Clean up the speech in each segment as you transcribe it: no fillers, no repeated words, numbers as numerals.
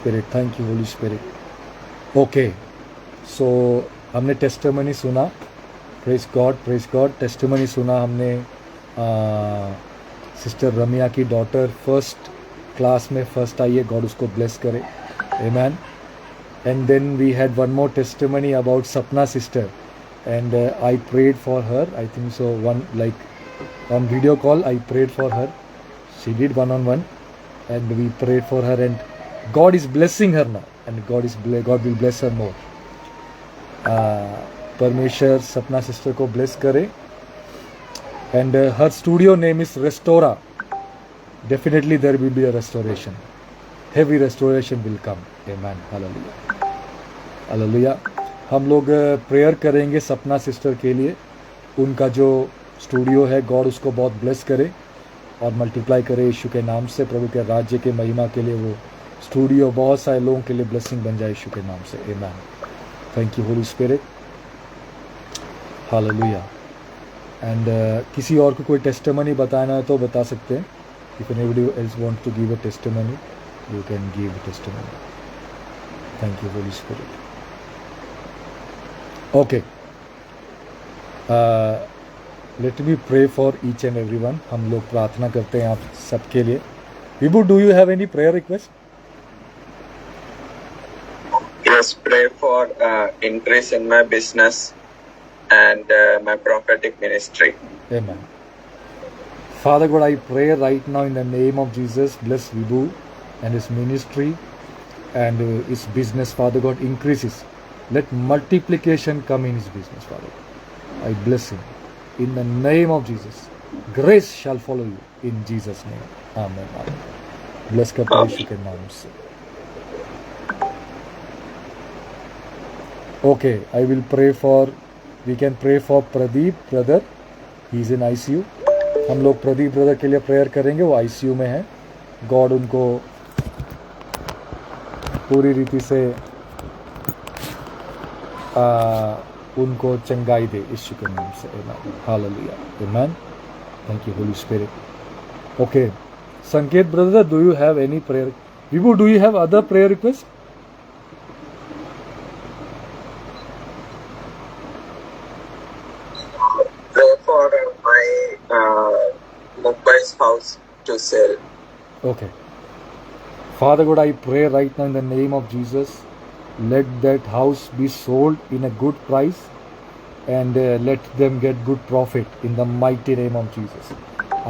Spirit, thank you Holy Spirit. Okay, so हमने testimony सुना, praise God, testimony सुना हमने। सिस्टर रमिया की डॉटर फर्स्ट क्लास में फर्स्ट आई है, गॉड उसको ब्लेस करे, आमेन। And then we had one more testimony about Sapna sister, and I prayed for her. I think so. One like on video call, I prayed for her. She did one-on-one, and we prayed for her. And God is blessing her now, and God will bless her more. परमेश्वर सपना sister को bless करे, and her studio name is Restora. Definitely there will be a restoration. Heavy restoration will come. Amen. Hallelujah. Hallelujah. हम लोग prayer करेंगे सपना sister के लिए। उनका जो स्टूडियो है, गॉड उसको बहुत ब्लेस करे और मल्टीप्लाई करे यीशु के नाम से। प्रभु के राज्य के महिमा के लिए वो स्टूडियो बहुत सारे लोगों के लिए ब्लेसिंग बन जाए यीशु के नाम से। आमीन। Thank you Holy spirit. Hallelujah. And किसी और को कोई टेस्टिमनी बताना है तो बता सकते हैं। If anybody else want to give a testimony, you can give a testimony. Thank you Holy Spirit. Okay, let me pray for each and everyone. हम लोग प्रार्थना करते हैं आप सबके लिए। Vibhu, do you have any prayer request? Yes, pray for increase in my business and my prophetic ministry. Amen. Father God, I pray right now in the name of Jesus, bless Vibhu and his ministry and his business. Father God, increases. Let multiplication come in his business, Father. I bless him in the name of Jesus. Grace shall follow you in Jesus' name. Amen. Amen. Bless करता हूं यीशु के नाम से। Okay, I will pray for. We can pray for Pradeep brother. He is in ICU. हम लोग Pradeep brother के लिए prayer करेंगे। वो ICU में है। गॉड उनको पूरी रीति से उनको चंगाई दे यीशु के नाम से। आमीन। हालेलुया। आमीन। Thank you Holy Spirit. Okay, Sanket brother, do you have any prayer? Vibhu, do you have other prayer request? Pray for my Mumbai's house to sell. Okay. Father God, I pray right now in the name of Jesus, let that house be sold in a good price and let them get good profit in the mighty name of Jesus.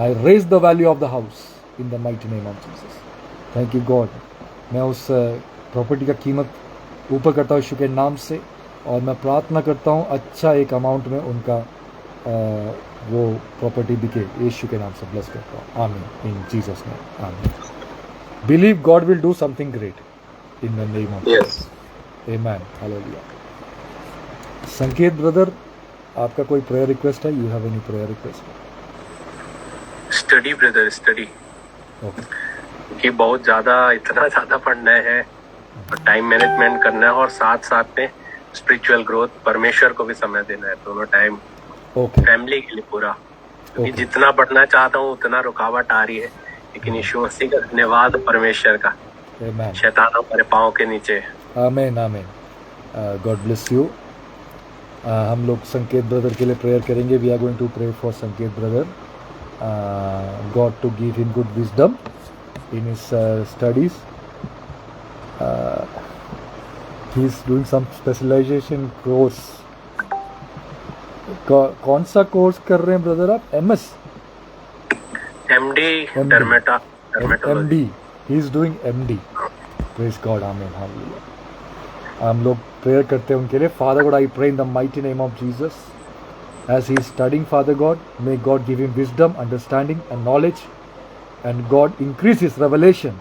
I raise the value of the house in the mighty name of Jesus. Thank you God. मैं उस property का कीमत ऊपर करता हूँ यीशु के नाम से, और मैं प्रार्थना करता हूँ अच्छा एक अमाउंट में उनका वो प्रॉपर्टी बिके यीशु के नाम से। ब्लेस करता हूँ। आमीन। इन जीसस नेम। आमीन। Believe God will do something great in the name of Yes. Jesus. Amen. Hallelujah. संकेत ब्रदर, आपका कोई प्रेयर रिक्वेस्ट है? You have any prayer request? Study brother, study. Okay. कि बहुत ज्यादा, इतना ज्यादा पढ़ना है और टाइम मैनेजमेंट करना है और साथ साथ में स्पिरिचुअल ग्रोथ, परमेश्वर को भी समय देना है, दोनों टाइम। ओके। फैमिली के लिए पूरा। क्योंकि ओके। जितना पढ़ना चाहता हूँ उतना रुकावट आ रही है, लेकिन यीशु मसीह का धन्यवाद परमेश्वर का। Amen. शैतानों मेरे पाँव के नीचे। आमीन। आमीन। God bless you. हम लोग संकेत ब्रदर के लिए प्रेयर करेंगे। We are going to pray for Sanket brother, God to give him good wisdom in his studies. He is doing some specialisation course. कौन सा कोर्स कर रहे हैं ब्रदर आप? MS? MD, MD. He is doing MD. Praise God. Amen. Hallelujah. हम लोग prayer करते हैं उनके लिए। Father God, I pray in the mighty name of Jesus, as he is studying, Father God, may God give him wisdom, understanding and knowledge, and God increase his revelation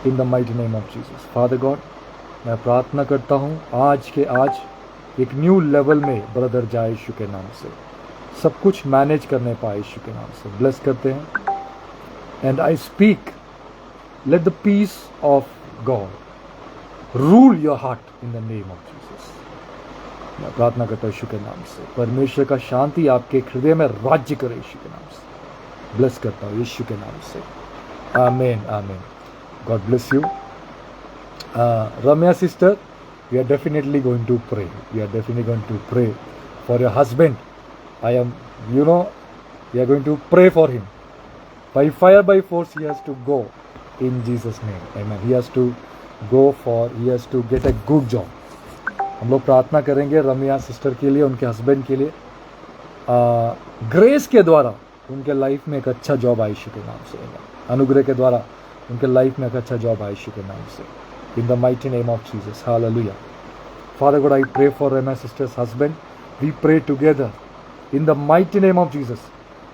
in the mighty name of Jesus. Father God, मैं प्रार्थना करता हूँ आज के आज एक new level में brother जाए यीशु के नाम से, सब कुछ मैनेज करने पाए यीशु के नाम से। ब्लेस करते हैं। And I speak, let the peace of God rule your heart in the name of Jesus. मैं प्रार्थना करता हूँ यीशु के नाम से, परमेश्वर का शांति आपके हृदय में राज्य करे यीशु के नाम से। ब्लेस करता हूँ यीशु के नाम से। आमीन। आमीन। God bless you. Ramya sister, we are definitely going to pray. We are definitely going to pray for your husband. We are going to pray for him. By fire, by force, he has to go in Jesus' name. Amen. He has to get a good job. हम लोग प्रार्थना करेंगे रम्या sister के लिए, उनके husband के लिए, grace के द्वारा उनके लाइफ में एक अच्छा जॉब आयशु के नाम से, अनुग्रह के द्वारा उनके लाइफ में एक अच्छा जॉब आयशु के नाम से, इन the mighty name of Jesus, hallelujah. Father God, I pray for Ramya sister's husband. We pray together in the mighty name of Jesus.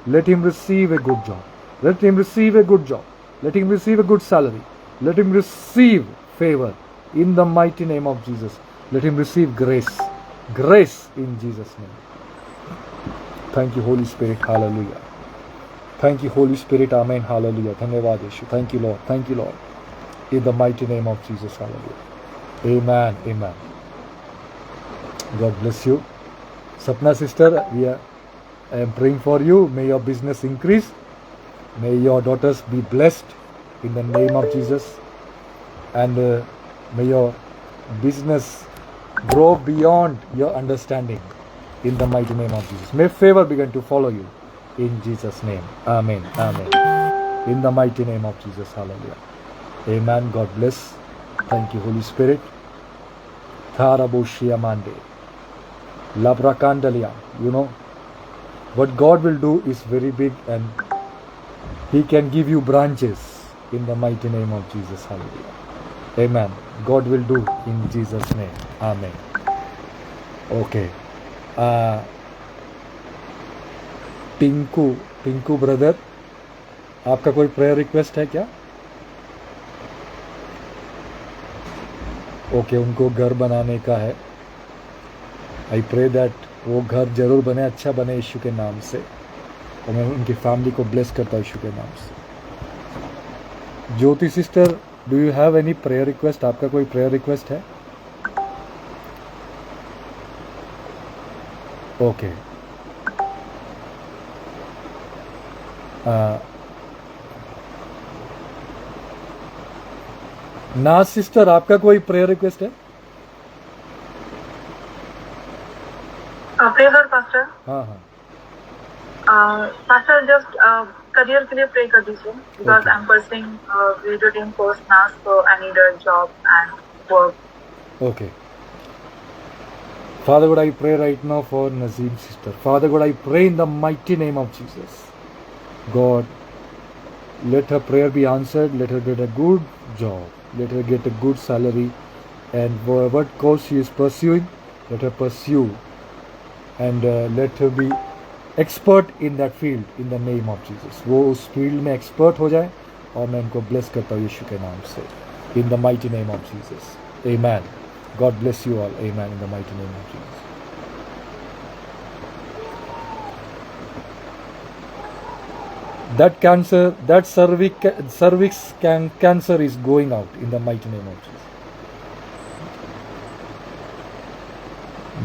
Let him receive a good job. Let him receive a good job. Let him receive a good salary. Let him receive favor in the mighty name of Jesus. Let him receive grace. Grace in Jesus' name. Thank you, Holy Spirit. Hallelujah. Thank you, Holy Spirit. Amen. Hallelujah. Dhanyavad Yeshu. Thank you, Lord. Thank you, Lord. In the mighty name of Jesus. Hallelujah. Amen. Amen. God bless you. Sapna sister, I am praying for you. May your business increase. May your daughters be blessed in the name of Jesus. And may your business grow beyond your understanding in the mighty name of Jesus. May favor begin to follow you in Jesus' name. Amen. Amen. In the mighty name of Jesus. Hallelujah. Amen. God bless. Thank you, Holy Spirit. Tharaboshia Mande. Labrakandalia. What God will do is very big, and He can give you branches in the mighty name of Jesus. Hallelujah. Amen. God will do in Jesus' name. Amen. Okay. Tinku brother, आपका कोई prayer request है क्या? Okay, उनको घर बनाने का है. I pray that वो घर जरूर बने, अच्छा बने यीशु के नाम से, और मैं उनकी फैमिली को ब्लेस करता हूँ यीशु के नाम से. Jyoti sister, do you have any prayer request? आपका कोई प्रेयर रिक्वेस्ट है? ओके. नाज सिस्टर, आपका कोई प्रेयर रिक्वेस्ट है? Pray for pastor. हाँ हाँ. पास्टर जस्ट करियर के लिए प्रे कर दीजिए, because I am pursuing video team course now, so I need a job and work. Okay. Father God, I pray right now for Nazim sister. Father God, I pray in the mighty name of Jesus. God, let her prayer be answered. Let her get a good job. Let her get a good salary. And what course she is pursuing, let her pursue. And let her be expert in that field in the name of Jesus. वो उस field में expert हो जाए, और मैं उनको bless करता हूँ यीशु के नाम से, in the mighty name of Jesus. Amen. God bless you all. Amen. In the mighty name of Jesus. That cancer, that cervix cancer is going out in the mighty name of Jesus.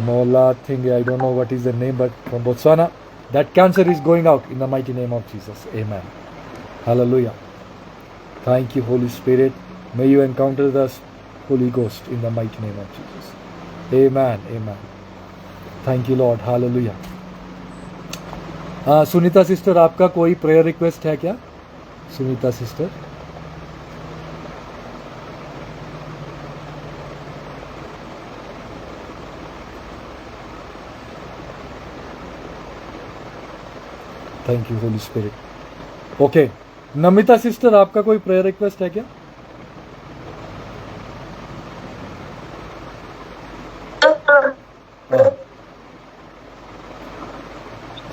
Mola thing, I don't know what is the name, but from Botswana, that cancer is going out in the mighty name of Jesus. Amen. Hallelujah. Thank you, Holy Spirit. May you encounter the Holy Ghost in the mighty name of Jesus. Amen. Amen. Thank you, Lord. Hallelujah. Sunita sister, आपका कोई prayer request है क्या? Sunita sister. Thank you, Holy Spirit. Okay. Namita sister, आपका कोई prayer request है क्या?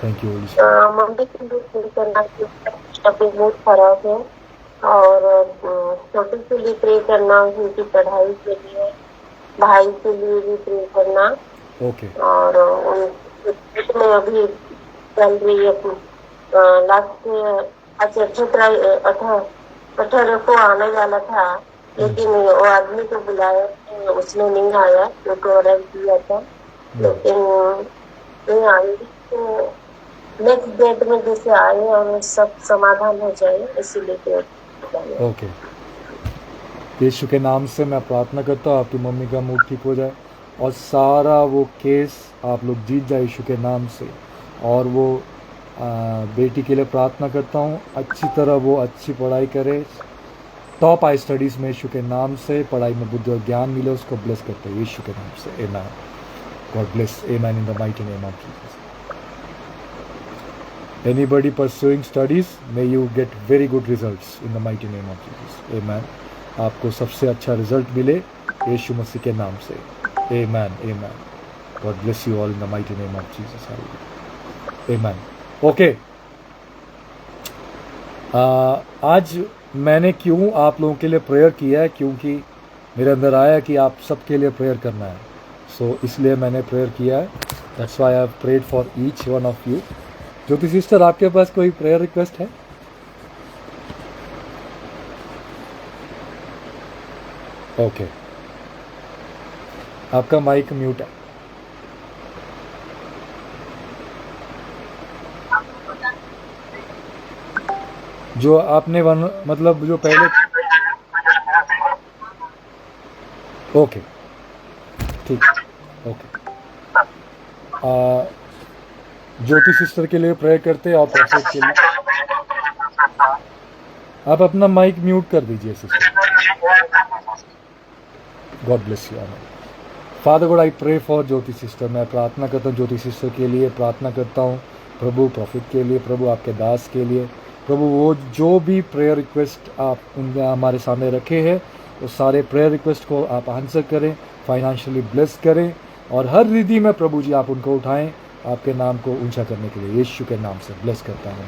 Thank you, Holy spirit. Mummy के लिए प्रे करना, तबीयत बहुत खराब है, और छोटे के लिए प्रे करना, उनकी पढ़ाई के लिए, भाई के लिए भी प्रे करना. ओके. और में अभी चल रही है लास्ट 18 को आने वाला था, लेकिन वो आदमी को बुलाया, उसने नहीं आया, क्योंकि ऑर्डर दिया था, लेकिन नहीं आएगी. तो नेक्स्ट डेट में जैसे आए और सब समाधान हो जाए, इसीलिए. ओके. यीशु के नाम से मैं प्रार्थना करता हूँ आपकी मम्मी का मूड ठीक हो जाए और सारा वो केस आप लोग जीत जाए यीशु के नाम से। और वो बेटी के लिए प्रार्थना करता हूँ, अच्छी तरह वो अच्छी पढ़ाई करे, टॉप आई स्टडीज़ में यीशु के नाम से, पढ़ाई में बुद्धि और ज्ञान मिले, उसको ब्लेस करते हैं यीशु के नाम से। आमीन। God bless. Amen in the mighty name of Jesus. Anybody pursuing studies, may you get very good results in the mighty name of Jesus. Amen. आपको सबसे अच्छा रिजल्ट मिले यीशु मसीह के नाम से। Amen. Amen. God bless you all in the mighty name of Jesus. Hallelujah. Amen. Okay. आज मैंने क्यों आप लोगों के लिए प्रेयर किया है, क्योंकि मेरे अंदर आया कि आप सबके लिए प्रेयर करना है, सो इसलिए मैंने प्रेयर किया है। That's why I have prayed for each one of you. Jyoti sister, आपके पास कोई प्रेयर रिक्वेस्ट है? ओके, आपका माइक म्यूट है। जो आपने मतलब जो पहले, ओके ठीक, ओके। ज्योति सिस्टर के लिए प्रेयर करते हैं और प्रॉफिट के लिए। आप अपना माइक म्यूट कर दीजिए sister. God bless you. Father God, I pray for Jyoti sister. मैं प्रार्थना करता हूँ ज्योति सिस्टर के लिए, प्रार्थना करता हूँ प्रभु प्रॉफिट के लिए, प्रभु आपके दास के लिए, प्रभु वो जो भी प्रेयर रिक्वेस्ट आप उनके हमारे सामने रखे हैं, वो सारे प्रेयर रिक्वेस्ट को आप आंसर करें, फाइनेंशियली ब्लेस करें, और हर रिधि में प्रभु जी आप उनको उठाएं आपके नाम को ऊंचा करने के लिए। यीशु के नाम से ब्लेस करता हूँ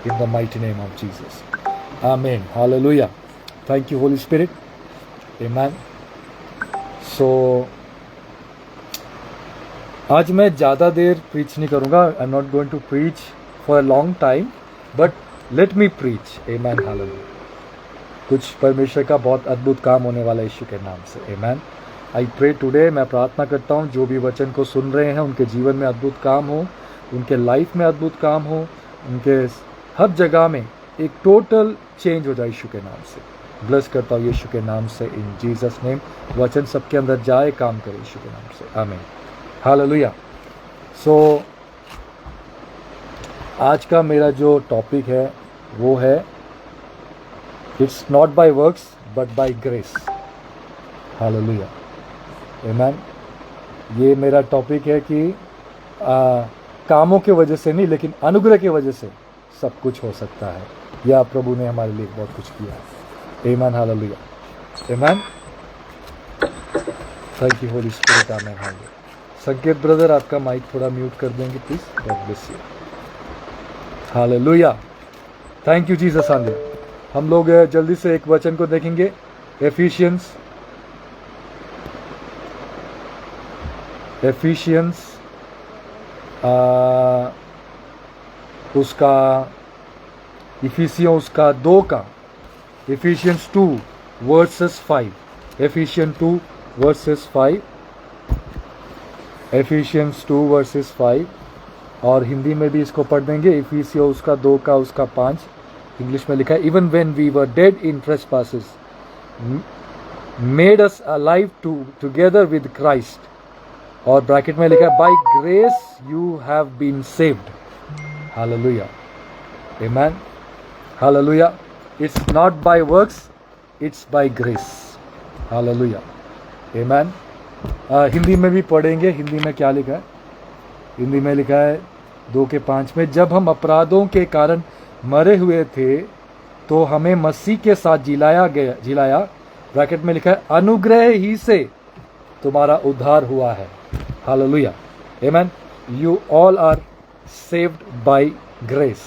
in the mighty name of Jesus. आमीन। हालेलुया। Thank you Holy Spirit. आमीन। सो आज मैं ज़्यादा देर प्रीच नहीं करूँगा। I am not going to preach for a long time, but let me preach. आमीन। हालेलुया। कुछ परमेश्वर का बहुत अद्भुत काम होने वाला है यीशु के नाम से। आमीन। आई प्रे टुडे, मैं प्रार्थना करता हूँ जो भी वचन को सुन रहे हैं उनके जीवन में अद्भुत काम हो, उनके लाइफ में अद्भुत काम हो, उनके हर जगह में एक टोटल चेंज हो जाए यीशु के नाम से। ब्लेस करता हूँ यीशु के नाम से, इन जीसस नेम। वचन सबके अंदर जाए, काम करे यीशु के नाम से। आमीन। हालेलुया। सो आज का मेरा जो टॉपिक है वो है it's not by works but by grace. Hallelujah. Amen. ये मेरा टॉपिक है कि कामों के वजह से नहीं, लेकिन अनुग्रह के वजह से सब कुछ हो सकता है। या प्रभु ने हमारे लिए बहुत कुछ किया है। आमीन। हालेलुया। आमीन। Thank you Holy Spirit. आमीन। हालेलुया। संकेत ब्रदर, आपका माइक थोड़ा म्यूट कर देंगे please. God bless you. Hallelujah. Thank you Jesus. Hallelujah. हम लोग जल्दी से एक वचन को देखेंगे, एफिशियंस उसका इफिसियों उसका 2 का, efficiency 2 versus 5, efficiency 2 versus 5, efficiency 2 versus 5, और हिंदी में भी इसको पढ़ देंगे। इफिसियों उसका 2 का उसका 5, इंग्लिश में लिखा है, even when we were dead in trespasses made us alive together with Christ, और ब्रैकेट में लिखा है by grace you have been saved. हालेलुया। आमीन। हालेलुया। It's not by works, it's by grace. Hallelujah. आमीन। हिंदी में भी पढ़ेंगे। हिंदी में क्या लिखा है? हिंदी में लिखा है 2 के 5 में, जब हम अपराधों के कारण मरे हुए थे तो हमें मसीह के साथ जिलाया, ब्रैकेट में लिखा है अनुग्रह ही से तुम्हारा उद्धार हुआ है। हालेलुया। आमीन। You all are saved by grace.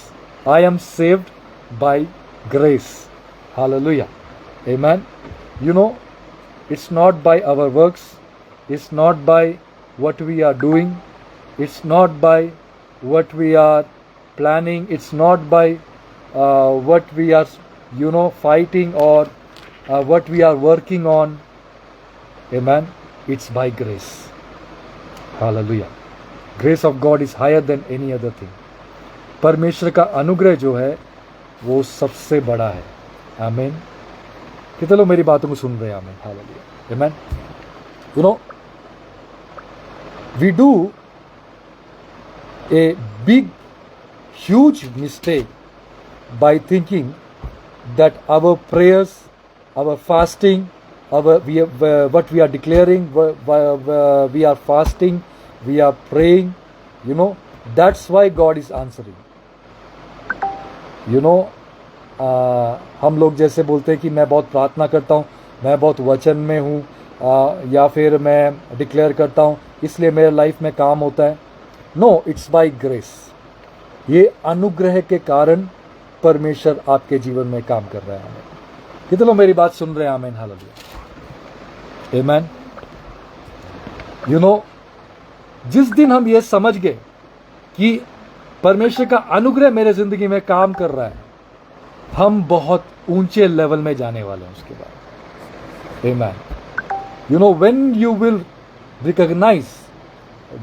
I am saved by grace. Hallelujah. आमीन। You know, it's not by our works, it's not by what we are doing, it's not by what we are planning, it's not by what we are fighting or what we are working on. Amen. It's by grace. Hallelujah. Grace of God is higher than any other thing. परमेश्वर का अनुग्रह जो है वो सबसे बड़ा है। आमीन। कितने लोग मेरी बातों को सुन रहे हैं? आमीन, हालेलुया, आमीन। You know, we do a big huge mistake by thinking that our prayers, our fasting, what we are declaring, we are fasting, we are praying, you know, that's why God is answering. You know, हम लोग जैसे बोलते हैं कि मैं बहुत प्रार्थना करता हूँ, मैं बहुत वचन में हूँ, या फिर मैं डिक्लेयर करता हूँ इसलिए मेरे लाइफ में काम होता है। No, it's by grace. ये अनुग्रह के कारण परमेश्वर आपके जीवन में काम कर रहा है। आमीन। कितने लोग मेरी बात सुन रहे हैं? आमीन, हालेलुया, आमीन। यू नो, जिस दिन हम ये समझ गए कि परमेश्वर का अनुग्रह मेरे जिंदगी में काम कर रहा है, हम बहुत ऊंचे लेवल में जाने वाले हैं उसके बाद। Amen. You know, when you will recognise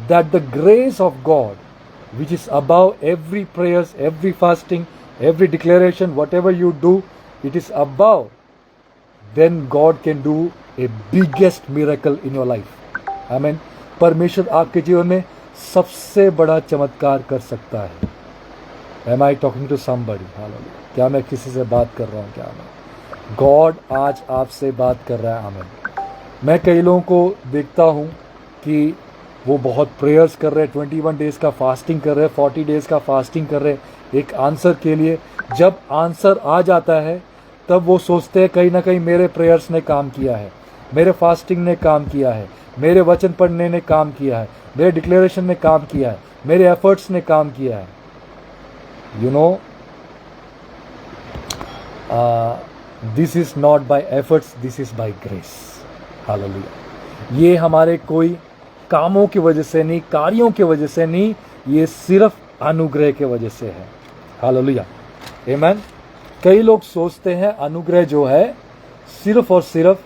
that the grace of God, which is above every prayers, every fasting, every declaration, whatever you do, it is above, then God can do a biggest miracle in your life. Amen. परमेश्वर आपके जीवन में सबसे बड़ा चमत्कार कर सकता है। Am I talking to somebody? Hallelujah. क्या मैं किसी से बात कर रहा हूँ? क्या मैं? God आज आपसे बात कर रहा है। आमीन। मैं कई लोगों को देखता हूँ कि वो बहुत प्रेयर्स कर रहे हैं, 21 डेज़ का फास्टिंग कर रहे हैं, 40 डेज़ का फास्टिंग कर रहे हैं एक आंसर के लिए। जब आंसर आ जाता है तब वो सोचते हैं कहीं ना कहीं मेरे प्रेयर्स ने काम किया है, मेरे फास्टिंग ने काम किया है, मेरे वचन पढ़ने ने काम किया है, मेरे डिक्लेरेशन ने काम किया है, मेरे एफर्ट्स ने काम किया है। You know, this is not by efforts, this is by grace. Hallelujah. ये हमारे कोई कामों की वजह से नहीं, कार्यों की वजह से नहीं, ये सिर्फ अनुग्रह के वजह से है। हालेलुया, आमीन। कई लोग सोचते हैं अनुग्रह जो है सिर्फ और सिर्फ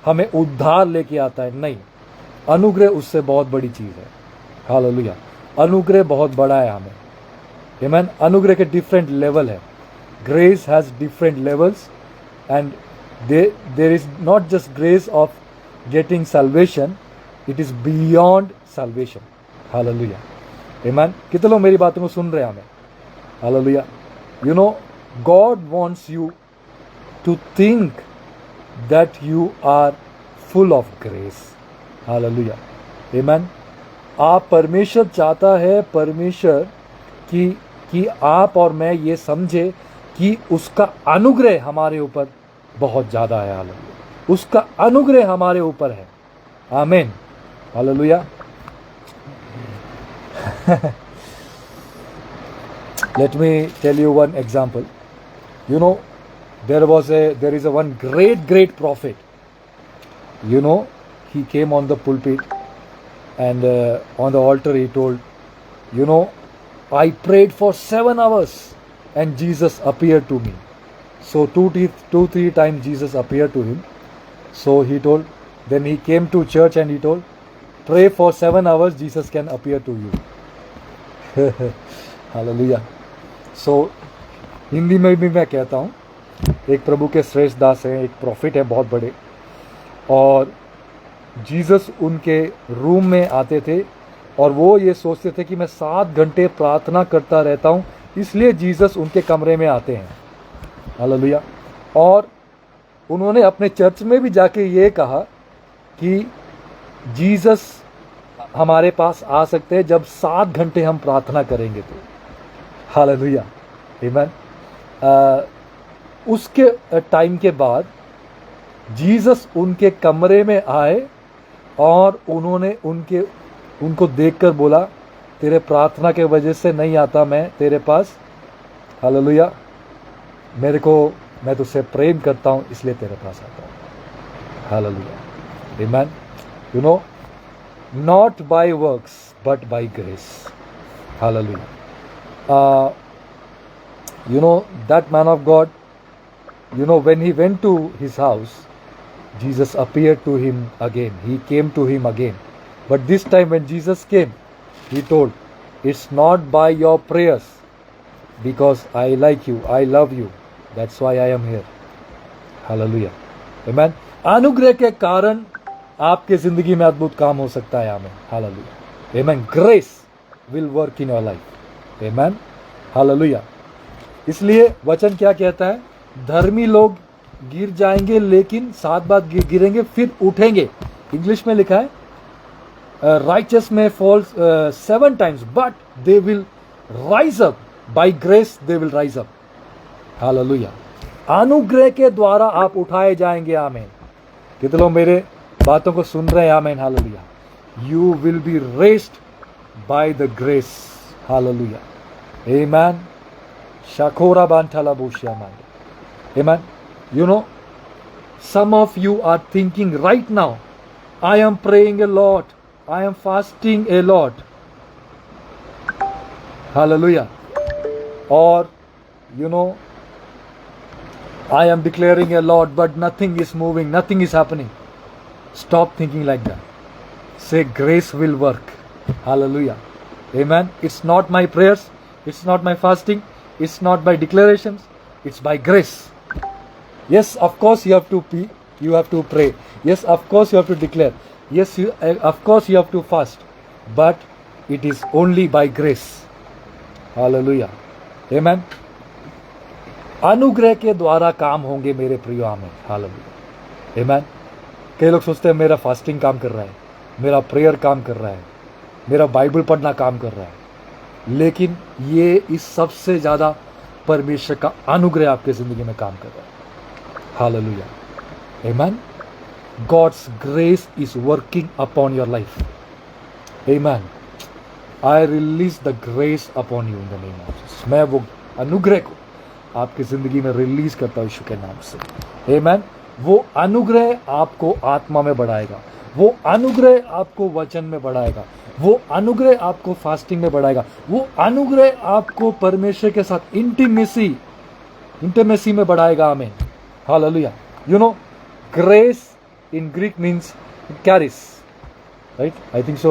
हमें उद्धार लेके आता है। नहीं, अनुग्रह उससे बहुत बड़ी चीज़ है। हालेलुया, अनुग्रह बहुत बड़ा है हमें। आमीन। अनुग्रह के डिफरेंट लेवल है। Grace has different levels and there is not just grace of getting salvation, it is beyond salvation. Hallelujah, amen. कितने लोग मेरी बातों को सुन रहे हैं? हमें Hallelujah. You know, God wants you to think that you are full of grace. Hallelujah, amen. आप परमेश्वर चाहता है, परमेश्वर कि आप और मैं ये समझे कि उसका अनुग्रह हमारे ऊपर बहुत ज़्यादा है। हालेलुया, उसका अनुग्रह हमारे ऊपर है। Amen, hallelujah. Let me tell you one example. You know, there is a one great prophet. You know, he came on the pulpit and on the altar he told, you know, I prayed for 7 hours and Jesus appeared to me. So 2-3 times Jesus appeared to him. So he told, then he came to church and he told, pray for 7 hours, Jesus can appear to you. Hallelujah. So Hindi में भी मैं कहता हूँ, एक प्रभु के श्रेष्ठ दास हैं, एक प्रॉफिट है बहुत बड़े, और जीसस उनके रूम में आते थे और वो ये सोचते थे कि मैं 7 घंटे प्रार्थना करता रहता हूँ, इसलिए जीसस उनके कमरे में आते हैं। हालेलुया। और उन्होंने अपने चर्च में भी जाके ये कहा कि जीसस हमारे पास आ सकते हैं जब 7 घंटे हम प्रार्थना करेंगे तो। हालेलुया, आमीन। उसके टाइम के बाद जीसस उनके कमरे में आए और उन्होंने उनको देखकर बोला, तेरे प्रार्थना के वजह से नहीं आता मैं तेरे पास। हालेलुया, मैं तुझसे प्रेम करता हूँ इसलिए तेरे पास आता हूँ। हालेलुया, आमीन। You know, not by works but by grace. Hallelujah. You know, that man of God, you know, when he went to his house, Jesus appeared to him again. He came to him again. But this time when Jesus came, he told, it's not by your prayers, because I like you, I love you. That's why I am here. Hallelujah. आमेन। अनुग्रह के कारण आपके जिंदगी में अद्भुत काम हो सकता है। आमेन, hallelujah, amen. Grace will work in your life, आमेन, हालेलुया। इसलिए वचन क्या कहता है? धर्मी लोग गिर जाएंगे लेकिन 7 बार गिरेंगे फिर उठेंगे। इंग्लिश में लिखा है righteous may fall 7 times but they will rise up, by grace they will rise up, hallelujah. अनुग्रह के द्वारा आप उठाए जाएंगे। आमेन। कितने लोग मेरे बातों को सुन रहे हैं? आमेन, हालेलुया। You will be raised by the grace, हालेलुया, आमेन। शकोरा बांथाला बोशिया मांगे, आमेन। You know, some of you are thinking right now, I am praying a lot, I am fasting a lot, hallelujah, or you know, I am declaring a lot but nothing is moving, nothing is happening. Stop thinking like that. Say grace will work, hallelujah, amen. It's not my prayers, it's not my fasting, it's not by declarations, it's by grace. Yes, of course you have to pray. Yes, of course you have to declare. Yes, of course you have to fast. But it is only by grace. Hallelujah. Amen. अनुग्रह के द्वारा काम होंगे मेरे प्रियो। आमेन, hallelujah, आमेन। कई लोग सोचते हैं मेरा फास्टिंग काम कर रहा है, मेरा प्रेयर काम कर रहा है, मेरा बाइबल पढ़ना काम कर रहा है, लेकिन ये इस सबसे ज़्यादा परमेश्वर का अनुग्रह आपके ज़िंदगी में काम कर रहा है। Hallelujah, amen. God's grace is working upon your life, amen. I release the grace upon you in the name of Jesus. मैं वो अनुग्रह को आपकी जिंदगी में रिलीज करता हूँ यीशु के नाम से, amen. वो अनुग्रह आपको आत्मा में बढ़ाएगा, वो अनुग्रह आपको वचन में बढ़ाएगा, वो अनुग्रह आपको फास्टिंग में बढ़ाएगा, वो अनुग्रह आपको परमेश्वर के साथ इंटीमेसी में बढ़ाएगा। आमीन, hallelujah. You know, grace in Greek means charis, right? I think so,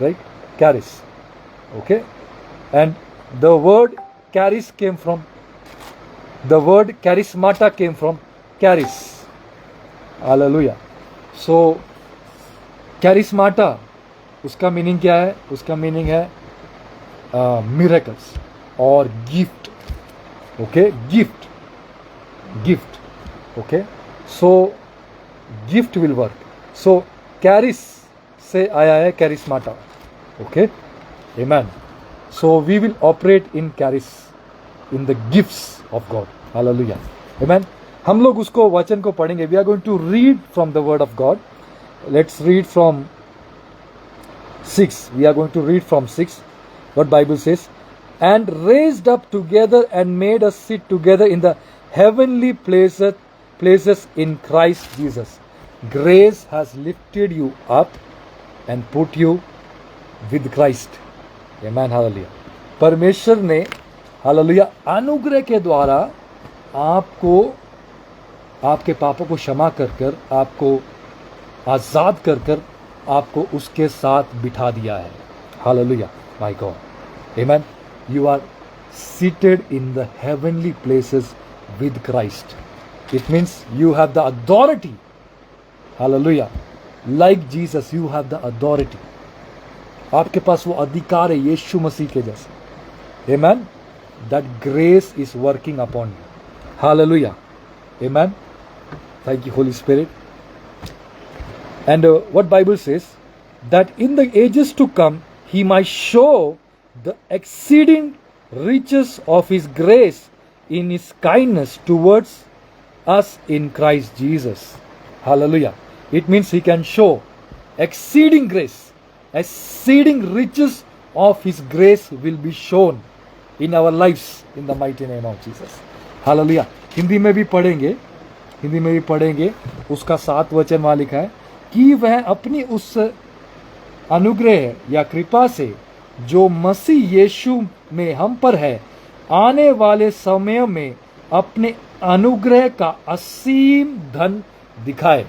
right? Charis, okay? And the word charis came from, the word charismata came from charis, hallelujah. So charismata, उसका meaning क्या है? उसका meaning है miracles और gift, okay? Gift, okay. So gift will work. So charis से आया है charismata, okay, amen. So we will operate in charis, in the gifts of God, hallelujah, amen. हम लोग उसको वचन को पढ़ेंगे. We are going to read from the word of God. Let's read from 6. We are going to read from 6. What Bible says, and raised up together and made us sit together in the heavenly places in Christ Jesus. Grace has lifted you up and put you with Christ. Amen, hallelujah. परमेश्वर ने hallelujah अनुग्रह के द्वारा आपको, आपके पापों को क्षमा कर कर, आपको आज़ाद कर कर, आपको उसके साथ बिठा दिया है. Hallelujah, my God, amen. You are seated in the heavenly places with Christ. It means you have the authority. Hallelujah. Like Jesus, you have the authority. आपके पास वो अधिकार है यीशु मसीह के जैसे. Amen. That grace is working upon you. Hallelujah. Amen. Thank you, Holy Spirit. And what Bible says, that in the ages to come, He might show the exceeding riches of His grace in His kindness towards us in Christ Jesus. Hallelujah. It means He can show exceeding grace, exceeding riches of His grace will be shown in our lives in the mighty name of Jesus. Hallelujah. Hindi में भी पढ़ेंगे, उसका 7 वचन वहाँ लिखा है कि वह अपनी उस अनुग्रह या कृपा से जो मसीह यीशु में हम पर है, आने वाले समय में अपने अनुग्रह का असीम धन दिखाए.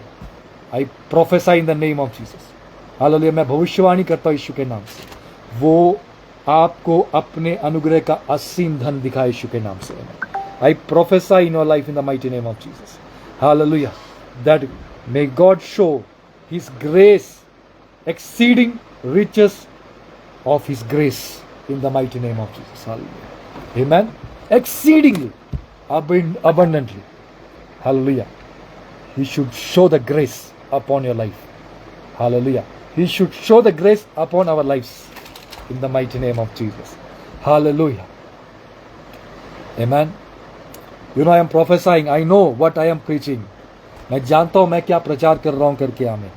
I prophesy in the name of Jesus. हालेलुया. मैं भविष्यवाणी करता हूँ यीशु के नाम से, वो आपको अपने अनुग्रह का असीम धन दिखाए यीशु के नाम से. I prophesy in your life in the mighty name of Jesus. Hallelujah. that may God show His grace, exceeding riches of His grace in the mighty name of Jesus. Hallelujah. Amen. Exceedingly, abundantly. Hallelujah. He should show the grace upon your life. Hallelujah. He should show the grace upon our lives in the mighty name of Jesus. Hallelujah. Amen. You know, I am prophesying. I know what I am preaching. मैं जानता हूं मैं क्या प्रचार कर रहा हूं करके। आमीन।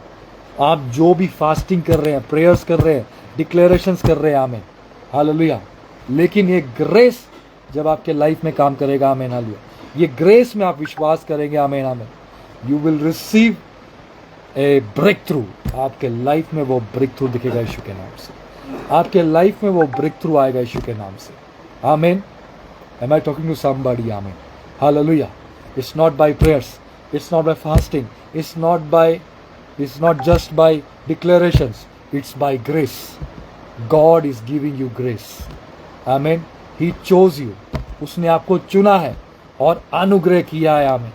आप जो भी फास्टिंग कर रहे हैं, प्रेयर्स कर रहे हैं, डिक्लेरेशंस कर रहे हैं, आमीन, हालेलुया, लेकिन ये ग्रेस जब आपके लाइफ में काम करेगा, आमीन, हालेलुया, ये ग्रेस में आप विश्वास करेंगे, amen, amen, you will receive a breakthrough. आपके लाइफ में वो ब्रेक थ्रू दिखेगा यीशु के नाम से। आपके लाइफ में वो ब्रेक थ्रू आएगा यीशु के नाम से। आमीन। Am I talking to somebody? Amen. Hallelujah. It's not by prayers. It's not by fasting. It's not just by declarations. It's by grace. God is giving you grace. Amen. He chose you. उसने आपको चुना है और अनुग्रह किया है। आमीन।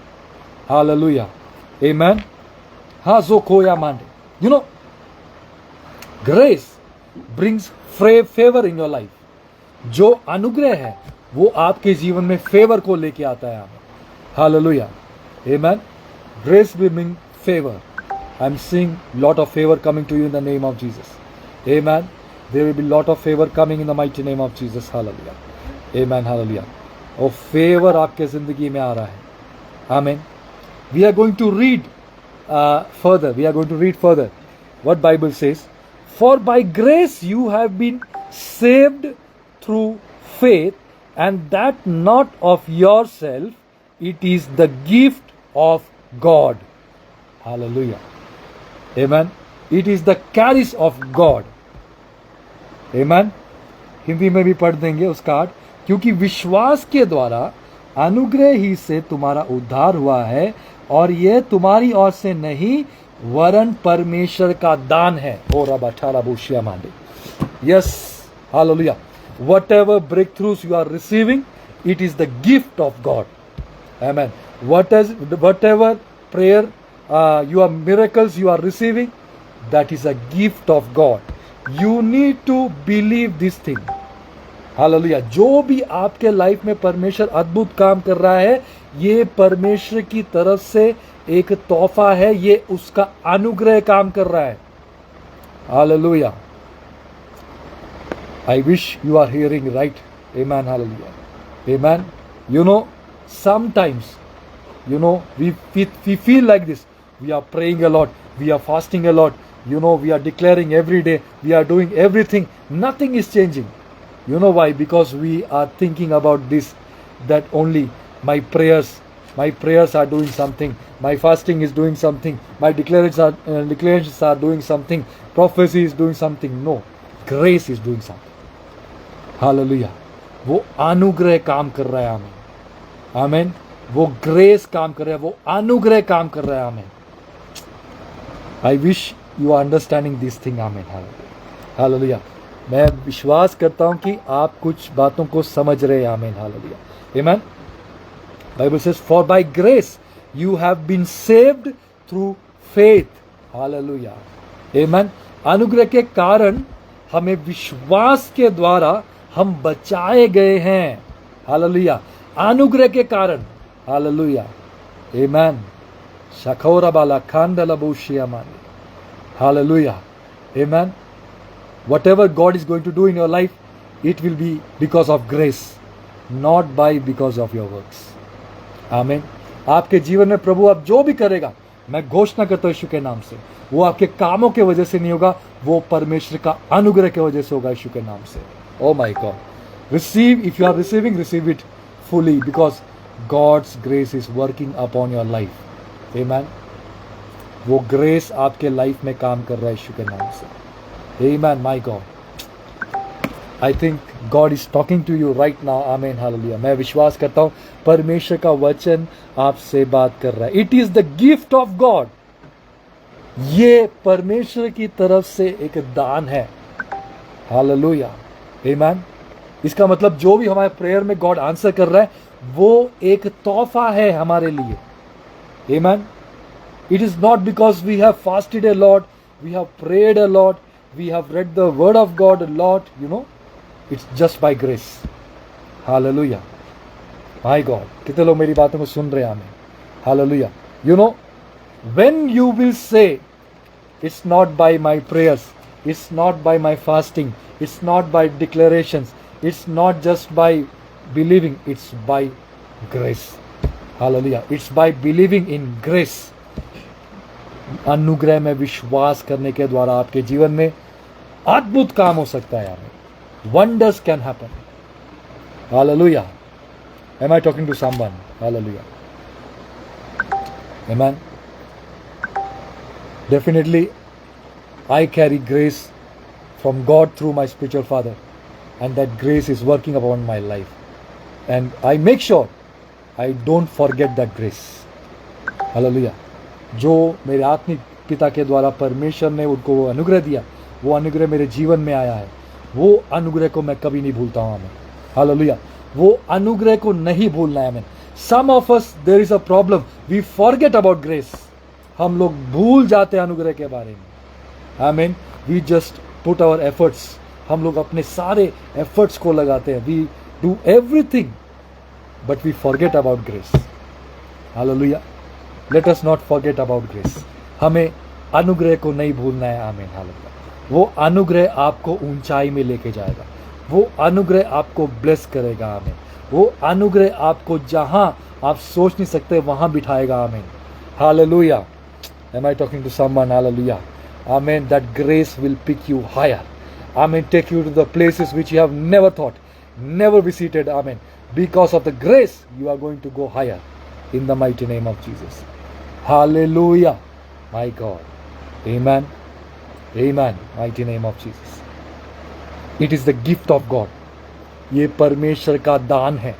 Hallelujah. Amen. हाँ, जो खोया Mande. You know, grace brings favor in your life. जो अनुग्रह है वो आपके जीवन में फेवर को लेके आता है। Hallelujah. Amen. Grace will bring favour. I am seeing lot of favour coming to you in the name of Jesus. Amen. There will be lot of favour coming in the mighty name of Jesus. Hallelujah. Amen. Hallelujah. और favour आपके जिंदगी में आ रहा है। Amen. We are going to read further. We are going to read further what Bible says. For by grace you have been saved through faith, and that not of yourself, it is the gift of God. Hallelujah. Amen. It is the charis of God. Amen. Hindi में भी पढ़ देंगे उसका अर्थ, क्योंकि विश्वास के द्वारा अनुग्रह ही से तुम्हारा उद्धार हुआ है, और यह तुम्हारी ओर से नहीं वरन परमेश्वर का दान है। ओ रबा ठारा बुशिया मांडे। Yes, hallelujah. Whatever breakthroughs you are receiving, it is the gift of God. Amen. Whatever prayer, your miracles you are receiving, that is a gift of God. You need to believe this thing. Hallelujah. जो भी आपके life में परमेश्वर अद्भुत काम कर रहा है, ये परमेश्वर की तरफ से एक तोहफा है, ये उसका अनुग्रह काम कर रहा है। Hallelujah. I wish you are hearing right. Amen. Hallelujah. Amen. You know, sometimes, you know, we feel like this. We are praying a lot. We are fasting a lot. You know, we are declaring every day. We are doing everything. Nothing is changing. You know why? Because we are thinking about this, that only my prayers are doing something. My fasting is doing something. My declarations are doing something. Prophecy is doing something. No. Grace is doing something. Hallelujah. वो अनुग्रह काम कर रहा है। आमीन। आमीन। वो grace काम कर रहा है, वो अनुग्रह काम कर रहा है। Amen. I wish you are understanding this thing. Amen. Hallelujah. मैं विश्वास करता हूं कि आप कुछ बातों को समझ रहे हैं। Amen. Hallelujah. Amen. Bible says for by grace you have been saved through faith. Hallelujah. Amen. अनुग्रह के कारण हमें विश्वास के द्वारा हम बचाए गए हैं। हालेलुया। अनुग्रह के कारण। हालेलुया। आमीन। शखौरा बाला खांडला बोशिया मानी। हालेलुया। आमीन। Whatever God is going to do in your life, it will be because of grace, not by because of your works. आमीन। आपके जीवन में प्रभु आप जो भी करेगा, मैं घोषणा करता हूं यीशु के नाम से, वो आपके कामों के वजह से नहीं होगा, वो परमेश्वर का अनुग्रह के वजह से होगा यीशु के नाम से। Oh my God. Receive, if you are receiving, receive it fully, because God's grace is working upon your life. Amen. वो ग्रेस आपके लाइफ में काम कर रहा है यीशु के नाम से। Amen, my God. I think God is talking to you right now. Amen. Hallelujah. मैं विश्वास करता हूँ परमेश्वर का वचन आपसे बात कर रहा है। It is the gift of God. ये परमेश्वर की तरफ से एक दान है। हालेलुया। आमीन। इसका मतलब जो भी हमारे प्रेयर में गॉड आंसर कर रहा है, वो एक तोहफा है हमारे लिए। आमीन। It is not because we have fasted a lot, we have prayed a lot, we have read the word of God a lot, It's just by grace. Hallelujah. My God. कितने लोग मेरी बातों को सुन रहे हैं? आमीन. Hallelujah. When you will say, it's not by my prayers, it's not by my fasting, it's not by declarations, it's not just by believing, it's by grace. Hallelujah. It's by believing in grace. अनुग्रह में विश्वास करने के द्वारा आपके जीवन में अद्भुत काम हो सकता है. Wonders can happen. Hallelujah. Am I talking to someone? Hallelujah. Amen. Definitely, I carry grace from God through my spiritual father, and that grace is working upon my life. And I make sure I don't forget that grace. Hallelujah. जो मेरे आत्मिक पिता के द्वारा परमेश्वर ने उनको वो अनुग्रह दिया, वो अनुग्रह मेरे जीवन में आया है, वो अनुग्रह को मैं कभी नहीं भूलता हूँ. आमीन. हालेलुया. वो अनुग्रह को नहीं भूलना है. आमीन. Some of us, there is a problem. We forget about grace. हम लोग भूल जाते हैं अनुग्रह के बारे में. आमीन. We just put our efforts. हम लोग अपने सारे efforts को लगाते हैं. We do everything, but we forget about grace. Hallelujah. Let us not forget about grace. हमें अनुग्रह को नहीं भूलना है. आमीन. हालेलुया. वो अनुग्रह आपको ऊंचाई में लेके जाएगा. वो अनुग्रह आपको ब्लेस करेगा. आमीन. वो अनुग्रह आपको जहां आप सोच नहीं सकते वहां बिठाएगा. आमीन. Hallelujah. Am I talking to someone? Hallelujah. Amen. That grace will pick you higher. Amen. Take you to the places which you have never thought, never visited. Amen. Because of the grace, you are going to go higher in the mighty name of Jesus. Hallelujah. My God. Amen. Amen. Mighty name of Jesus. It is the gift of God. ये परमेश्वर का दान है.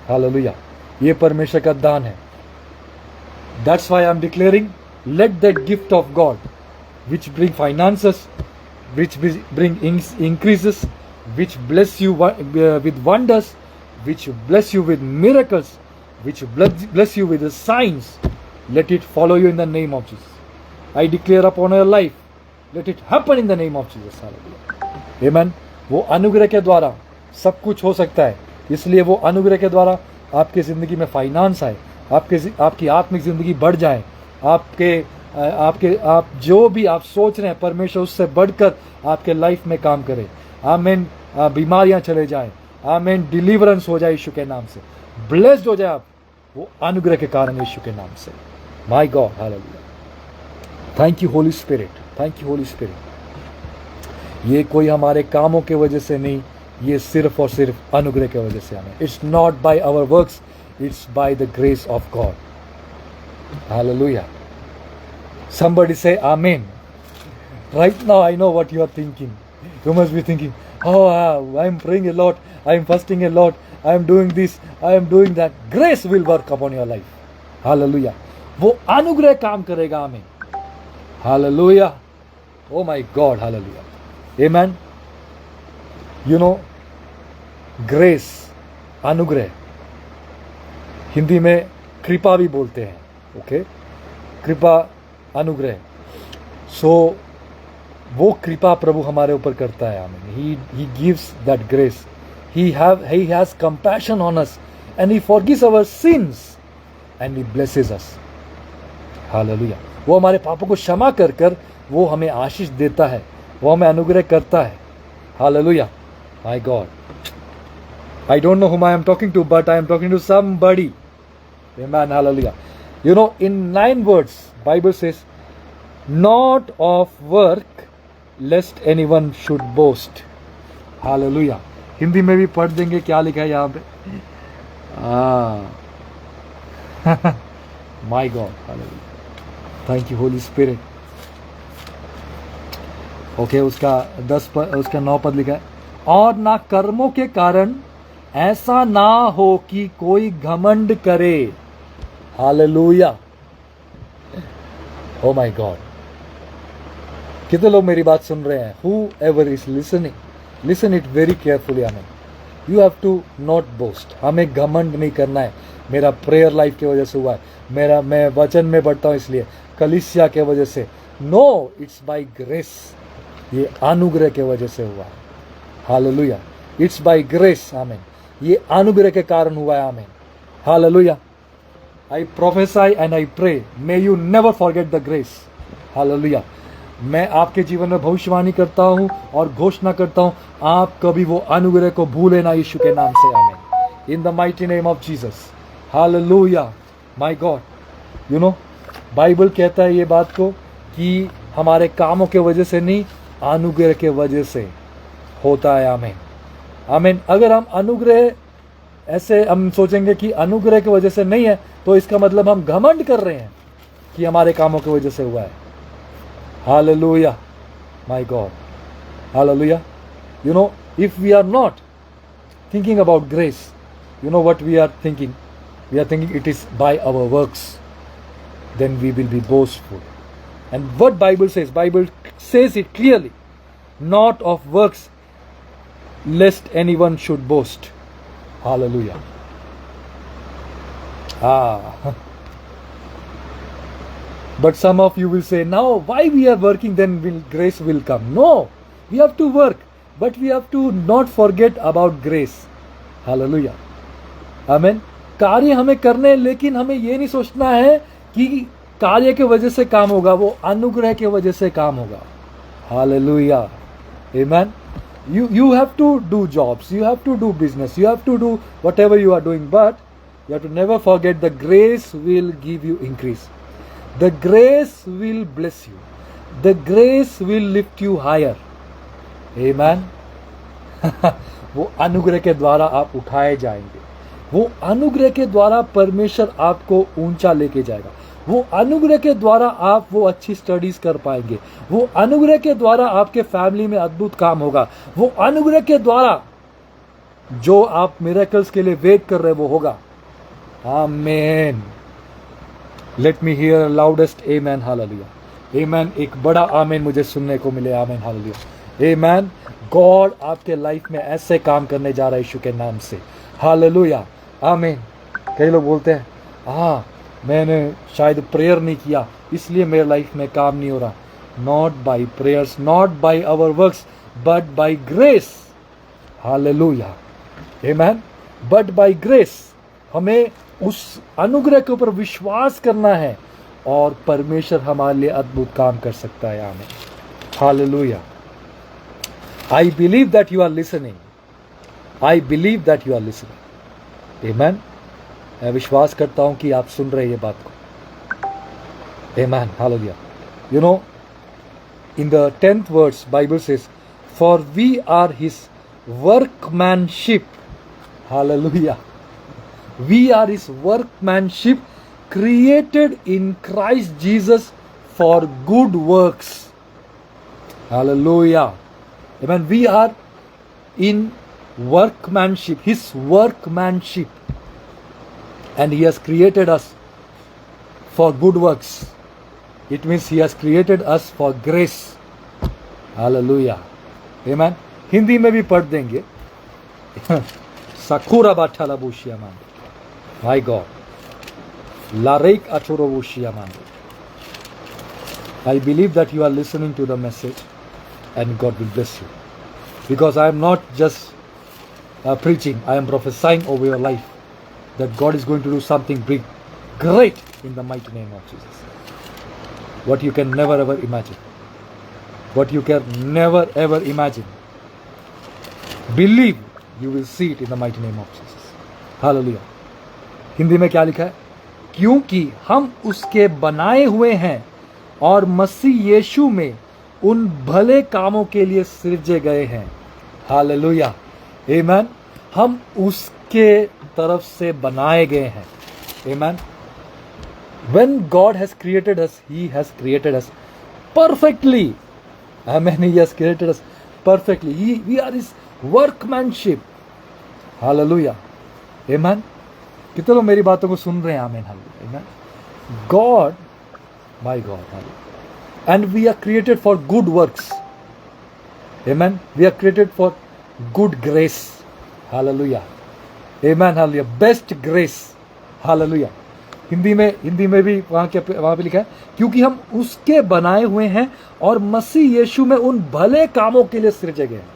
Hallelujah. ये परमेश्वर का दान है. That's why I'm declaring, let that gift of God, which bring finances, which bring increases, which bless you with wonders, which bless you with miracles, which bless you with the signs, let it follow you in the name of Jesus. I declare upon your life, let it happen in the name of Jesus. Hallelujah. Amen. वो अनुग्रह के द्वारा सब कुछ हो सकता है. इसलिए वो अनुग्रह के द्वारा आपके ज़िंदगी में फाइनेंस आए, आपकी आत्मिक ज़िंदगी बढ़ जाए, आप जो भी आप सोच रहे हैं परमेश्वर उससे बढ़कर आपके लाइफ में काम करे. आमीन. बीमारियां चले जाए. आमीन. डिलीवरेंस हो जाए यीशु के नाम से. ब्लेस्ड हो जाए आप वो अनुग्रह के कारण यीशु के नाम से. My God. Hallelujah. Thank you Holy spirit. Thank you Holy spirit. ये कोई हमारे कामों के वजह से नहीं, ये सिर्फ और सिर्फ अनुग्रह के वजह से हमें. It's not by our works, it's by the grace of God. Hallelujah. Somebody say Amen. Right now I know what you are thinking. You must be thinking, oh, I am praying a lot, I am fasting a lot, I am doing this, I am doing that. Grace will work upon your life. Hallelujah. वो अनुग्रह काम करेगा. आमीन. Hallelujah. Oh my God. Hallelujah. Amen. You know, grace, अनुग्रह, हिंदी में कृपा भी बोलते हैं. ओके. कृपा, अनुग्रह. सो वो कृपा प्रभु हमारे ऊपर करता है. Amen. He gives that grace. He has compassion on us and he forgives our sins and he blesses us. Hallelujah. वो हमारे पापों को क्षमा कर वो हमें आशीष देता है, वो हमें अनुग्रह करता है. Hallelujah. My God. I don't know whom I am talking to, but I am talking to somebody. Amen. Hallelujah. You know, in 9 words, Bible says, not of work, lest anyone should boast. Hallelujah. Hindi में भी पढ़ देंगे क्या लिखा है यहाँ पे. My God. Hallelujah. Thank you, Holy Spirit. Okay, उसका 9 पद लिखा है. और ना कर्मों के कारण ऐसा ना हो कि कोई घमंड करे. हालेलुया. Oh my God. कितने लोग मेरी बात सुन रहे हैं? Whoever is listening, listen it very carefully. हमें you have to not boast. हमें घमंड नहीं करना है. मेरा प्रेयर लाइफ की वजह से हुआ है, मैं वचन में बढ़ता हूँ इसलिए. कलीसिया के वजह से, नो, इट्स बाय ग्रेस। ये अनुग्रह के वजह से हुआ है। Hallelujah, it's by grace. Amen, ये अनुग्रह के कारण हुआ है। Amen, hallelujah. I prophesy and I pray, may you never forget the grace. Hallelujah. मैं आपके जीवन में भविष्यवाणी करता हूँ और घोषणा करता हूँ, आप कभी वो अनुग्रह को भूले ना, यीशु के नाम से। Amen, in the mighty name of Jesus. Hallelujah, my God. You know, Bible कहता है ये बात को कि हमारे कामों के वजह से नहीं, अनुग्रह के वजह से होता है। आमीन, आमीन। अगर हम अनुग्रह ऐसे हम सोचेंगे कि अनुग्रह की वजह से नहीं है, तो इसका मतलब हम घमंड कर रहे हैं कि हमारे कामों की वजह से हुआ है। Hallelujah, my God, hallelujah. You know, if we are not thinking about grace, you know what we are thinking? We are thinking it is by our works, then we will be boastful. And what Bible says it clearly, not of works, lest anyone should boast. Hallelujah. But some of you will say, now why we are working, then grace will come. No, we have to work, but we have to not forget about grace. Hallelujah. Amen. कार्य हमें करने हैं, लेकिन हमें ये नहीं सोचना है कि कार्य के वजह से काम होगा, वो अनुग्रह के वजह से काम होगा। Hallelujah, amen. You have to do jobs, you have to do business, you have to do whatever you are doing, but you have to never forget the grace will give you increase. The grace will bless you. The grace will lift you higher. Amen. वो अनुग्रह के द्वारा आप उठाए जाएंगे। वो अनुग्रह के द्वारा परमेश्वर आपको ऊंचा लेके जाएगा। वो अनुग्रह के द्वारा आप वो अच्छी स्टडीज कर पाएंगे। वो अनुग्रह के द्वारा आपके फैमिली में अद्भुत काम होगा। वो अनुग्रह के द्वारा जो आप मिरेकल्स के लिए वेट कर रहे हो वो होगा। आमीन। Let me hear loudest amen, hallelujah. Amen, एक बड़ा आमीन मुझे सुनने को मिले। आमीन, हालेलुया। आमीन। गॉड आपके लाइफ में ऐसे काम करने जा रहा है यीशु के नाम से। हालेलुया, आमीन। कई लोग बोलते हैं, हाँ मैंने शायद प्रेयर नहीं किया इसलिए मेरे लाइफ में काम नहीं हो रहा। Not by prayers, not by our works, but by grace. Hallelujah, amen. But by grace, हमें उस अनुग्रह के ऊपर विश्वास करना है और परमेश्वर हमारे लिए अद्भुत काम कर सकता है। Amen, hallelujah. I believe that you are listening, I believe that you are listening. Amen. मैं विश्वास करता हूं कि आप सुन रहे हैं ये बात को। आमीन, hallelujah. You no, in the 10th verse Bible says, for we are his workmanship. Hallelujah. We are his workmanship, created in Christ Jesus for good works. Hallelujah. Amen. We are in workmanship, his workmanship. And he has created us for good works. It means he has created us for grace. Hallelujah. Amen. Hindi में भी पढ़ देंगे। Sakura batala bushia man. My God. Lareik achoro bushia man. I believe that you are listening to the message and God will bless you. Because I am not just preaching, I am prophesying over your life that God is going to do something big, great in the mighty name of Jesus. What you can never ever imagine. What you can never ever imagine. Believe, you will see it in the mighty name of Jesus. Hallelujah. Hindi में क्या लिखा है? क्योंकि हम उसके बनाए हुए हैं और मसीह यीशु में उन भले कामों के लिए सृजे गए हैं। हालेलुया, आमीन। हम उसके तरफ से बनाए गए हैं। आमीन। When God has created us, He has created us perfectly. Amen. He has created us perfectly. We are His workmanship. Hallelujah. Amen. कितने लोग मेरी बातों को सुन रहे हैं? Amen, hallelujah. Amen. God, my God, hallelujah. And we are created for good works. Amen. We are created for good grace. Hallelujah. Amen, hallelujah. Best grace. Hallelujah. Hindi में भी वहाँ पे लिखा है, क्योंकि हम उसके बनाए हुए हैं और मसीह यीशु में उन भले कामों के लिए सृजे गए हैं।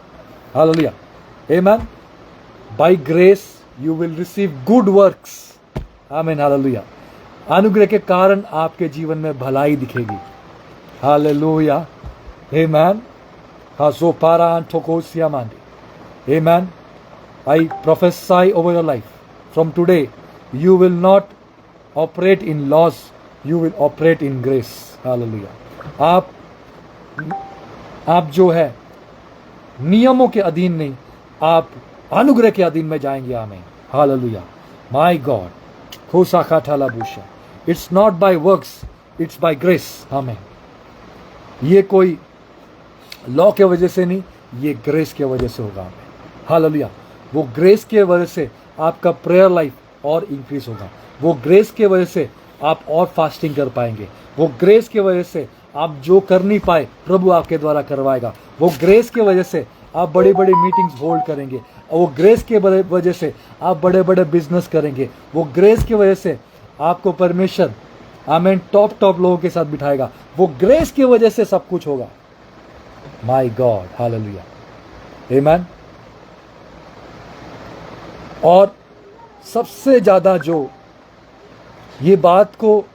Hallelujah, amen. By grace you will receive good works, amen, hallelujah. अनुग्रह के कारण आपके जीवन में भलाई दिखेगी। हालेलुया, आमीन। हासो पारा अंटोकोसिया मांडी, आमीन। I prophesy over your life. From today, you will not operate in laws, you will operate in grace. Hallelujah. आप जो है नियमों के अधीन नहीं, आप अनुग्रह के अधीन में जाएंगे। Amen, hallelujah. माय गॉड, खोसा खाठाला बुशा, it's not by works, it's by grace. Amen. ये कोई लॉ के वजह से नहीं, ये ग्रेस के वजह से होगा। आमीन, हालेलुया। वो ग्रेस के वजह से आपका प्रेयर लाइफ और इंक्रीज होगा। वो ग्रेस के वजह से आप और फास्टिंग कर पाएंगे। वो ग्रेस के वजह से आप जो कर नहीं पाए प्रभु आपके द्वारा करवाएगा। वो ग्रेस के वजह से आप बड़ी बड़ी मीटिंग्स होल्ड करेंगे। और वो ग्रेस के वजह से आप बड़े बड़े बिजनेस करेंगे। वो ग्रेस की वजह से आपको परमेश्वर, आमीन, टॉप लोगों के साथ बिठाएगा। वो ग्रेस की वजह से सब कुछ होगा। माय गॉड, हालेलुया, आमीन। और सबसे ज़्यादा जो ये बात को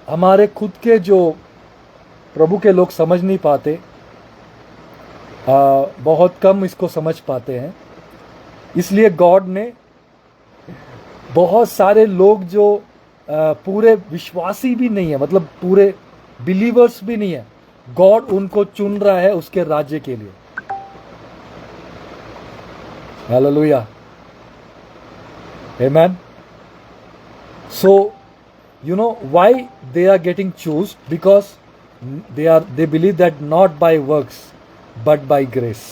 हमारे खुद के जो प्रभु के लोग समझ नहीं पाते, बहुत कम इसको समझ पाते हैं। इसलिए गॉड ने बहुत सारे लोग जो पूरे विश्वासी भी नहीं है, मतलब पूरे बिलीवर्स भी नहीं है, गॉड उनको चुन रहा है उसके राज्य के लिए। Hallelujah, amen. So you know why they are getting chosen? Because they believe that not by works but by grace.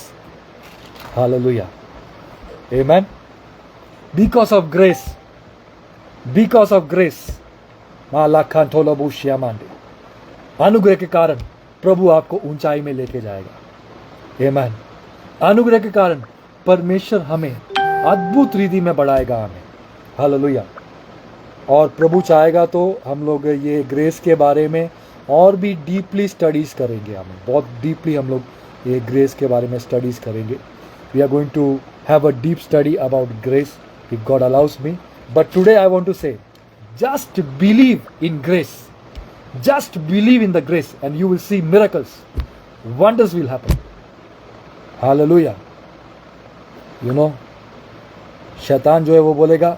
Hallelujah, amen. Because of grace, because of grace, अनुग्रह के कारण प्रभु आपको ऊंचाई में लेके जाएगा। आमीन। अनुग्रह के कारण परमेश्वर हमें अद्भुत रीति में बढ़ाएगा। हमें, हालेलुया। और प्रभु चाहेगा तो हम लोग ये ग्रेस के बारे में और भी डीपली स्टडीज़ करेंगे। हमें बहुत डीपली हम लोग ये ग्रेस के बारे में स्टडीज़ करेंगे। We are going to have a deep study about grace if God allows me. But today I want to say, just believe in grace, just believe in the grace and you will see miracles, wonders will happen. Hallelujah. You know, शैतान जो है वो बोलेगा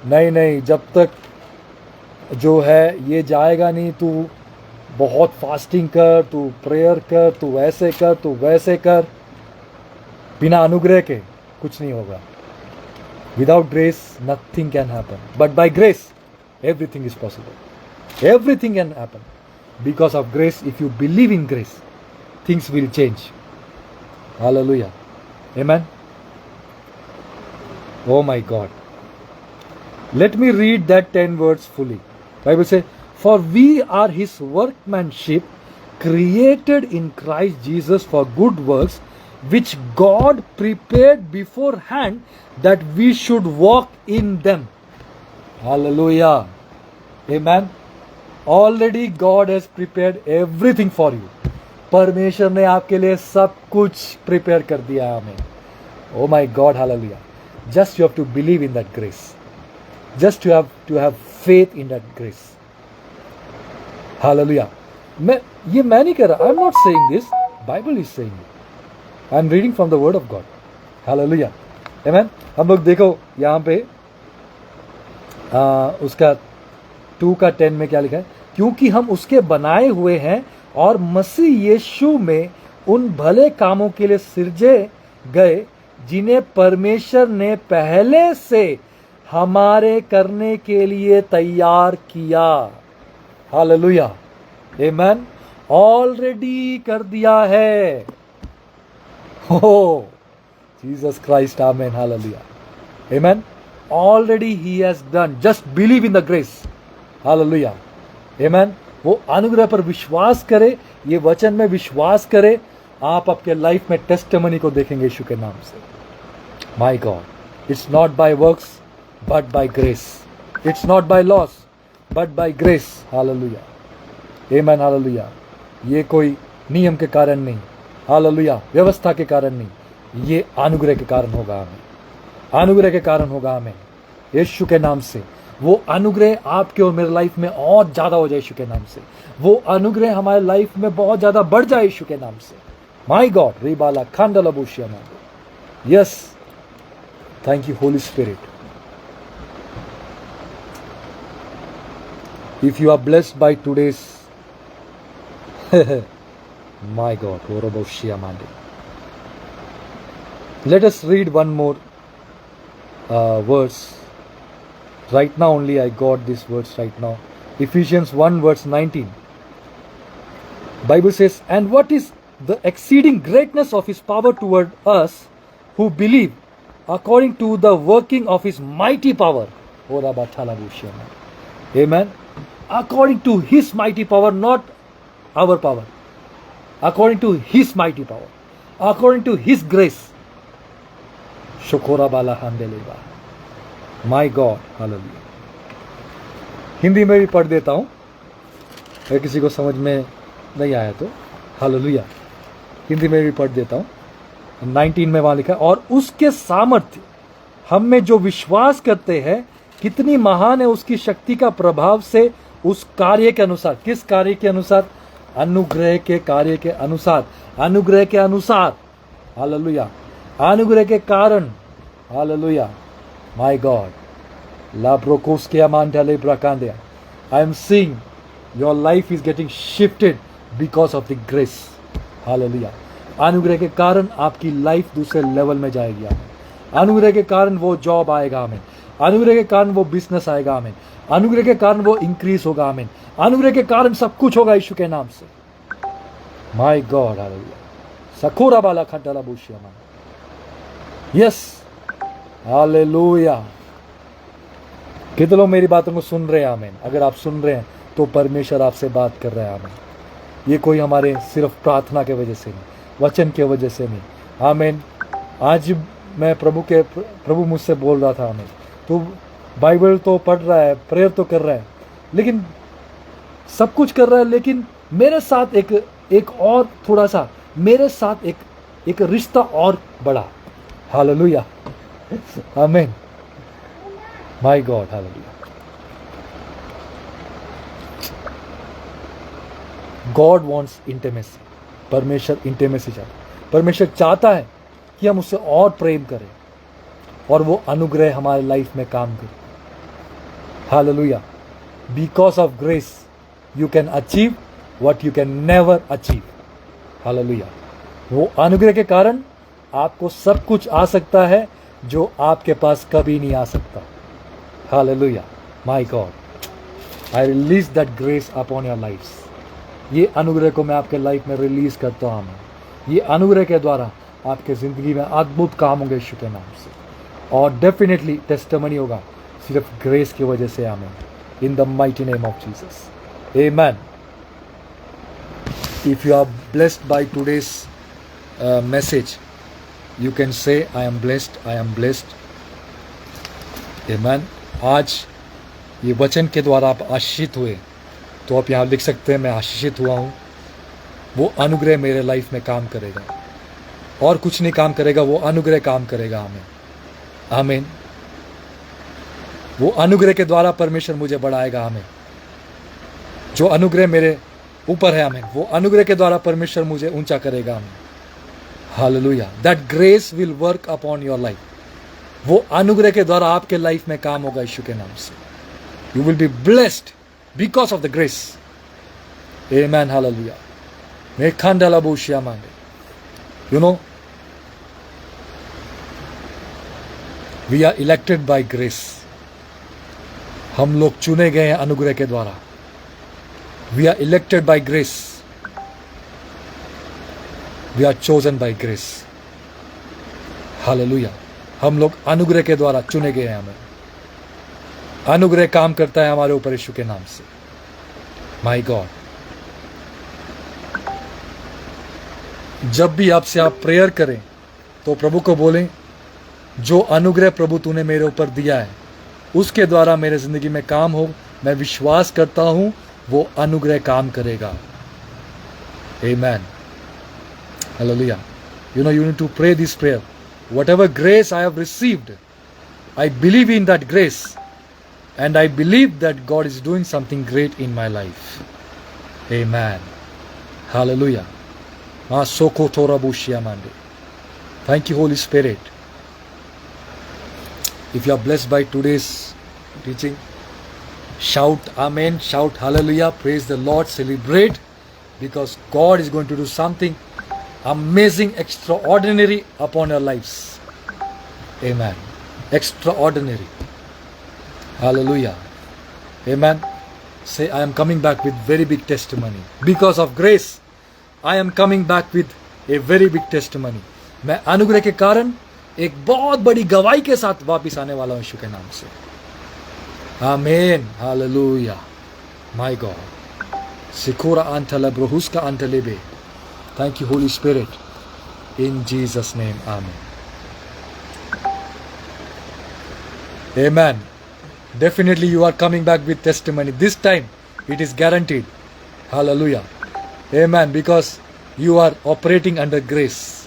नहीं, जब तक जो है ये जाएगा नहीं, तू बहुत फास्टिंग कर, तू प्रेयर कर, तू ऐसे कर, तू वैसे कर। बिना अनुग्रह के कुछ नहीं होगा। Without grace nothing can happen, but by grace everything is possible. Everything can happen because of grace. If you believe in grace, things will change. Hallelujah, आमीन। Oh my God. Let me read that 10 words fully. Bible says, for we are his workmanship, created in Christ Jesus for good works, which God prepared beforehand that we should walk in them. Hallelujah. Amen. Already God has prepared everything for you. परमेश्वर ने आपके लिए सब कुछ prepare कर दिया है हमें। Oh my God, hallelujah. Just you have to believe in that grace. Just you have to have faith in that grace. Hallelujah. मैं नहीं कह रहा. I'm not saying this. Bible is saying it. I'm reading from the word of God. Hallelujah. Amen. हम लोग देखो यहाँ पे उसका 2:10 में क्या लिखा है, क्योंकि हम उसके बनाए हुए हैं और मसीह यीशु में उन भले कामों के लिए सृजे गए जिन्हें परमेश्वर ने पहले से हमारे करने के लिए तैयार किया। हालेलुया, आमीन। ऑलरेडी कर दिया है। हो जीसस क्राइस्ट, आमीन, हालेलुया, आमीन। Already he has done. Just believe in the grace. Hallelujah, आमीन। वो अनुग्रह पर विश्वास करे, ये वचन में विश्वास करे, आप आपके लाइफ में टेस्टिमनी को देखेंगे यीशु के नाम से। My God, it's not by works but by grace. It's not by loss, but by grace. Hallelujah. Amen. Hallelujah. ये कोई नियम के कारण नहीं, हालेलुया, व्यवस्था के कारण नहीं, ये अनुग्रह के कारण होगा हमें, अनुग्रह के कारण होगा हमें, यीशु के नाम से। वो अनुग्रह आपके और मेरे लाइफ में और ज्यादा हो जाए यीशु के नाम से, वो अनुग्रह हमारे लाइफ में बहुत ज्यादा बढ़ जाए यीशु के नाम से। माय गॉड, रिबाला खांडला बुशिया मांगो। Yes, thank you Holy Spirit. If you are blessed by today's my God, Oroboshia Mande. Let us read one more verse. Right now only I got this verse right now. Ephesians 1 verse 19. Bible says, and what is the exceeding greatness of his power toward us who believe, according to the working of his mighty power. Orabatalabushia Mande. Amen. According to his mighty power, not our power, according to his mighty power, according to his grace. Shukora bala handeleva. My God, hallelujah. Hindi में भी पढ़ देता हूँ अगर किसी को समझ में नहीं आया तो। हालेलुया, हिंदी में भी पढ़ देता हूँ। 19 में वहाँ लिखा है, और उसके सामर्थ्य हम में जो विश्वास करते हैं कितनी महान है उसकी शक्ति का प्रभाव से उस कार्य के अनुसार। किस कार्य के अनुसार? अनुग्रह के कार्य के अनुसार, अनुग्रह के अनुसार। हालेलुया, अनुग्रह के कारण। Hallelujah, my God. ला ब्रोकोस के अमांडले ब्रकांडिया। I am seeing your life is getting shifted because of the grace. Hallelujah, अनुग्रह के कारण आपकी लाइफ दूसरे लेवल में जाएगी। हमें अनुग्रह के कारण वो जॉब आएगा, हमें अनुग्रह के कारण वो बिजनेस आएगा, हमें अनुग्रह के कारण वो इंक्रीज होगा, हमें अनुग्रह के कारण सब कुछ होगा यीशु के नाम से। My God, hallelujah. सखोरा बाला खंडला बुशिया मान। Yes, hallelujah. कितने लोग मेरी बातों को सुन रहे हैं? आमीन। अगर आप सुन रहे हैं तो परमेश्वर आपसे बात कर रहा है। आमीन। ये कोई हमारे सिर्फ प्रार्थना के वजह से नहीं, वचन के वजह से नहीं। आमीन। आज मैं प्रभु मुझसे बोल रहा था, आमीन, तो बाइबल तो पढ़ रहा है, प्रेयर तो कर रहा है, लेकिन सब कुछ कर रहा है, लेकिन मेरे साथ एक और थोड़ा सा, मेरे साथ एक रिश्ता और बड़ा। हालेलुया, आमीन। My God, hallelujah. God wants intimacy. परमेश्वर इंटीमेसी चाहता है। परमेश्वर चाहता है कि हम उससे और प्रेम करें और वो अनुग्रह हमारे लाइफ में काम करे। Hallelujah. Because of grace you can achieve what you can never achieve. Hallelujah. वो अनुग्रह के कारण आपको सब कुछ आ सकता है जो आपके पास कभी नहीं आ सकता। Hallelujah, my God. I release that grace upon your lifes. ये अनुग्रह को मैं आपके लाइफ में रिलीज करता हूँ। ये अनुग्रह के द्वारा आपके ज़िंदगी में अद्भुत काम होंगे यीशु के नाम से, और डेफिनेटली टेस्टिमनी होगा सिर्फ ग्रेस की वजह से। Amen. In the mighty name of Jesus, amen. If you are blessed by today's message, you can say I am blessed, I am blessed. Amen. आज ये वचन के द्वारा आप आशीषित हुए तो आप यहाँ लिख सकते हैं, मैं आशीषित हुआ हूँ। वो अनुग्रह मेरे लाइफ में काम करेगा, और कुछ नहीं काम करेगा, वो अनुग्रह काम करेगा। आमीन, आमीन। वो अनुग्रह के द्वारा परमेश्वर मुझे बढ़ाएगा। आमीन। जो अनुग्रह मेरे ऊपर है, आमीन, वो अनुग्रह के द्वारा परमेश्वर मुझे ऊंचा करेगा। आमीन। Hallelujah. That grace will work upon your life. वो अनुग्रह के द्वारा आपके लाइफ में काम होगा यीशु के नाम से। You will be blessed because of the grace. आमीन। हालेलुया। मैं खांडला बुशिया मांगे। You know, we are elected by grace. हम लोग चुने गए हैं अनुग्रह के द्वारा। We are elected by grace. We are chosen by grace. Hallelujah. हम लोग अनुग्रह के द्वारा चुने गए हैं। हमें अनुग्रह काम करता है हमारे ऊपर यीशु के नाम से। My God. जब भी आपसे आप प्रेयर करें तो प्रभु को बोलें, जो अनुग्रह प्रभु तूने मेरे ऊपर दिया है उसके द्वारा मेरे ज़िंदगी में काम हो। मैं विश्वास करता हूँ वो अनुग्रह काम करेगा। आमेन, hallelujah. You need to pray this prayer. Whatever grace I have received, I believe in that grace, and I believe that God is doing something great in my life. Amen. Hallelujah. Thank you, Holy Spirit. If you are blessed by today's teaching, shout Amen, shout Hallelujah, praise the Lord, celebrate, because God is going to do something amazing, extraordinary upon your lives. Amen. Extraordinary. Hallelujah. Amen. Say, I am coming back with very big testimony. Because of grace, I am coming back with a very big testimony. मैं अनुग्रह के कारण एक बहुत बड़ी गवाही के साथ वापिस आने वाला हूं यीशु के नाम से। आमीन, हालेलुया, माय गॉड। सिकोरा अंतला ब्रोहुस का अंतलेबे। Thank you, Holy Spirit. In Jesus' name, Amen. Amen. Definitely you are coming back with testimony. This time, it is guaranteed. Hallelujah. Amen. Because you are operating under grace.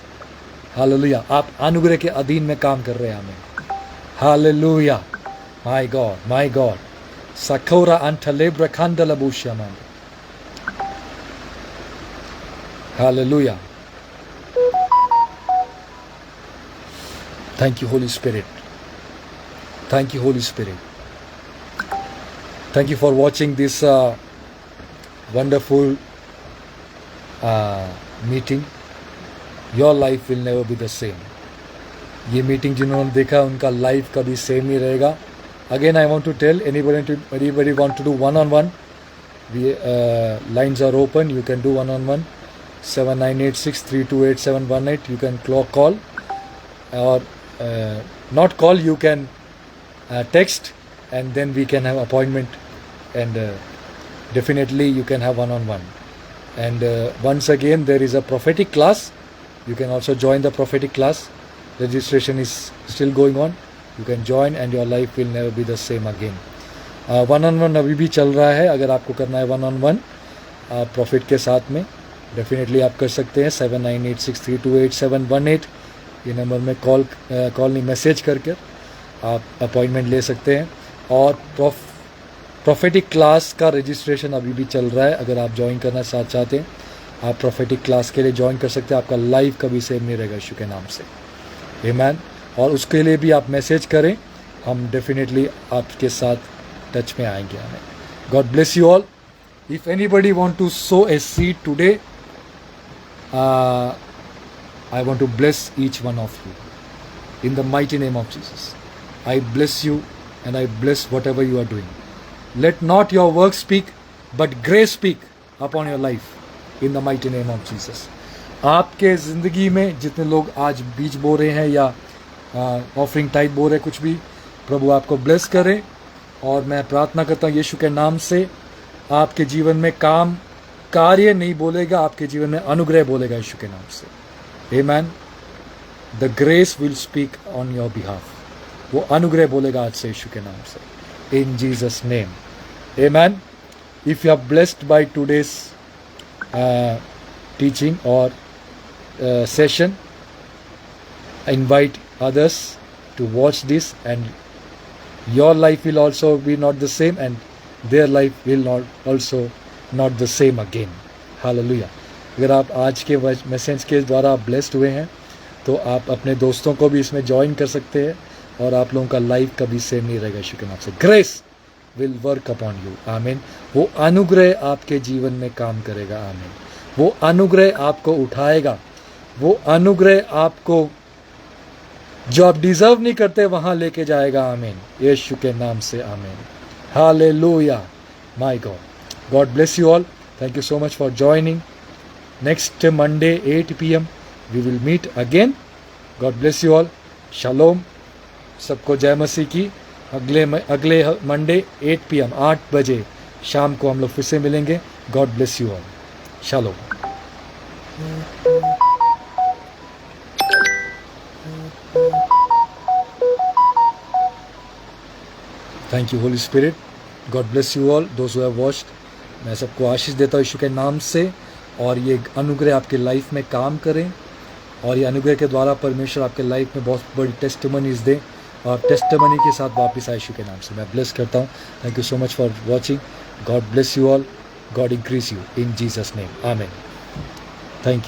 Hallelujah. आप अनुग्रह के अधीन में काम कर रहे हैं। Amen. Hallelujah. My God, my God. Sakora antalebra kandala bushaman. Hallelujah. Thank you, Holy Spirit. Thank you, Holy Spirit. Thank you for watching this wonderful meeting. Your life will never be the same. ये meeting जिन्होंने देखा उनका life कभी same नहीं रहेगा. Again, I want to tell anybody want to do one-on-one. The lines are open. You can do one-on-one. 7986328718. You can call or not call. You can text, and then we can have appointment, and definitely you can have one-on-one. And once again, there is a prophetic class. You can also join the prophetic class. Registration is still going on. You can join and your life will never be the same again. one-on-one अभी भी चल रहा है. अगर आपको करना है one-on-one profit के साथ में, डेफिनेटली आप कर सकते हैं. 7986328718 ये नंबर में कॉल नहीं मैसेज करके आप अपॉइंटमेंट ले सकते हैं. और प्रोफेटिक क्लास का रजिस्ट्रेशन अभी भी चल रहा है. अगर आप ज्वाइन करना चाहते हैं, आप प्रोफेटिक क्लास के लिए ज्वाइन कर सकते हैं. आपका लाइफ कभी सेम नहीं रहेगा यीशु के नाम से. आमीन. और उसके लिए भी आप मैसेज करें, हम डेफिनेटली आपके साथ टच में आएंगे. हमें God bless you all. If anybody want to sow a seed today, I want to bless each one of you in the mighty name of Jesus. I bless you and I bless whatever you are doing. Let not your work speak, but grace speak upon your life in the mighty name of Jesus. आपके ज़िंदगी में जितने लोग आज बीज बो रहे हैं या ऑफरिंग टाइप बो रहे, कुछ भी, प्रभु आपको ब्लेस करे. और मैं प्रार्थना करता हूँ यीशु के नाम से, आपके जीवन में कार्य नहीं बोलेगा, आपके जीवन में अनुग्रह बोलेगा यीशु के नाम से. Amen. The grace will speak on your behalf. वो अनुग्रह बोलेगा आज से यीशु के नाम से. In Jesus' name. Amen. If you are blessed by today's teaching or session, invite others to watch this, and your life will also be not the same, and their life will not the same again. Hallelujah. अगर आप आज के message के द्वारा आप blessed हुए हैं, तो आप अपने दोस्तों को भी इसमें ज्वाइन कर सकते हैं, और आप लोगों का लाइफ कभी सेम नहीं रहेगा यीशु के नाम से. Grace will work upon you. आमीन. वो अनुग्रह आपके जीवन में काम करेगा. आमीन. वो अनुग्रह आपको उठाएगा. वो अनुग्रह आपको जो आप डिजर्व नहीं करते वहाँ लेके जाएगा. आमीन. यीशु के नाम से. आमीन. Hallelujah. My God. God bless you all. Thank you so much for joining. Next Monday 8 p.m. we will meet again. God bless you all. Shalom. सबको जय मसीह की. अगले मंडे 8 p.m. 8 बजे शाम को हम लोग फिर से मिलेंगे. God bless you all. Shalom. Thank you Holy spirit, God bless you all those who have watched. मैं सबको आशीष देता हूँ यीशु के नाम से, और ये अनुग्रह आपकी लाइफ में काम करें, और ये अनुग्रह के द्वारा परमेश्वर आपके लाइफ में बहुत बड़ी टेस्टिमनीज दें, और टेस्टिमनी के साथ वापस आए यीशु के नाम से मैं ब्लेस करता हूँ। Thank you so much for watching, God bless you all, God increase you in Jesus name, amen. Thank you.